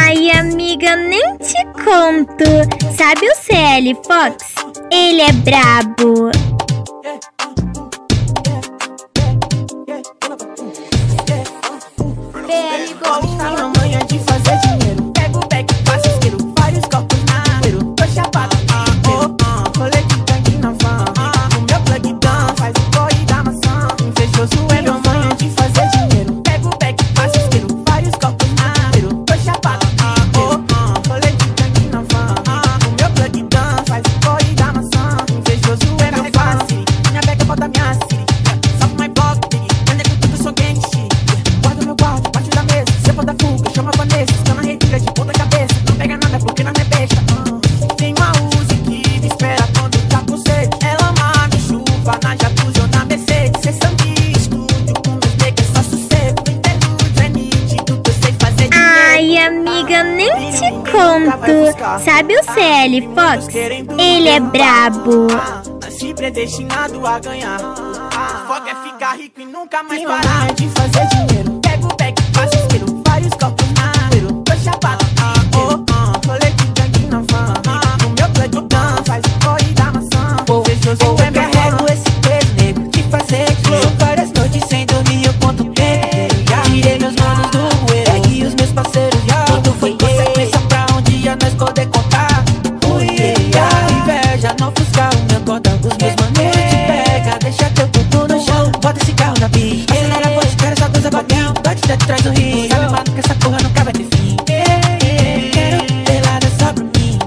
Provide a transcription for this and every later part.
Ai, amiga, nem te conto. Sabe o CL Fox? Ele é brabo. BL Gomes tá na manhã de fazer dinheiro. Pega o beck, faço isqueiro, vários copos na poeiro. Tô chapado, rolê de tanque na van. O meu plug down faz o corre da maçã. Invejoso é meu manhã de fazer dinheiro. Pega o beck, faço isqueiro, vários copos na poeiro. Tô chapado, rolê de tanque na van. O meu plug down faz o corre da maçã. Invejoso é meu face. Minha beca bota minha city. Salve my block, baby. Anda com tudo, sou gang shit. Guarda meu guarda, parte da mesa. Se eu for da fuga, chama a Vanessa. Estou na retira de ponta cabeça. Não pega nada porque não é besta. Tem uma Uzi que me espera quando tá com sede. Ela ama, me chupa na jacuzzi ou na Mercedes. Cê sangue, estúdio com meus niggas, só sossego. No interlúdio é nítido que eu sei fazer dinheiro. Ai, amiga, nem te conto. Sabe o CL Fox? Ele é brabo. Nasci predestinado a ganhar. O foco é ficar rico e nunca mais parar de fazer dinheiro. Pego o beck, faço isqueiro, vários copos na poeiro. Tô chapado, rolê de gangue na van. O meu plug down faz o corre da maçã. Invejoso é meu carrego esse peso, nego, de fazer dinheiro. Várias noites sem dormir, eu conto tempo. Tirei meus manos do bueiro, peguei os meus parceiros. Tudo foi consequência pra um dia nós poder contar. Inveja não ofuscar o meu cordão. Os meus manos te pega, deixa teu tudo no chão. Bota esse carro na pista, acelera a voz, quero essa coisa batendo. Bate de trás do rio, sabe mano que essa porra nunca vai ter fim. Quero ter lado só pra mim.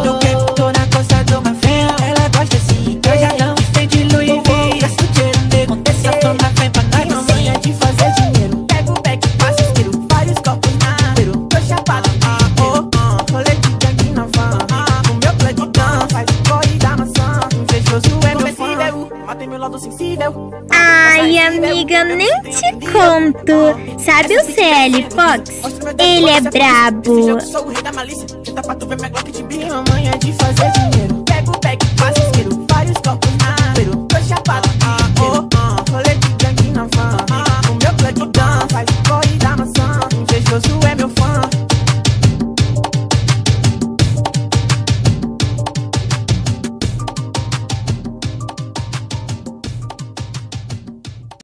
Eu quero, tô na costa do Mafel. Ela gosta assim, eu já não de Louis V. Gasto dinheiro, nego, essa toma vem pra nós. Não manhã de fazer dinheiro. Pego o beck, faço isqueiro, vários copos na poeiro. Tô chapado, rolê de gangue na van. O meu plug down faz o corre da maçã. Invejoso é meu fã. Matei meu lado sensível. Ai, amiga, nem te conto. Sabe o CL Fox? Ele é brabo. Sou o rei da malícia. Tenta pra tu ver minha Glock de bico. Minha manhã de fazer dinheiro. Pego o beck, faço isqueiro, vários copos na poeiro. Tô chapado, rolê de gangue na van. O meu plug down faz o corre da maçã. Invejoso é meu fã.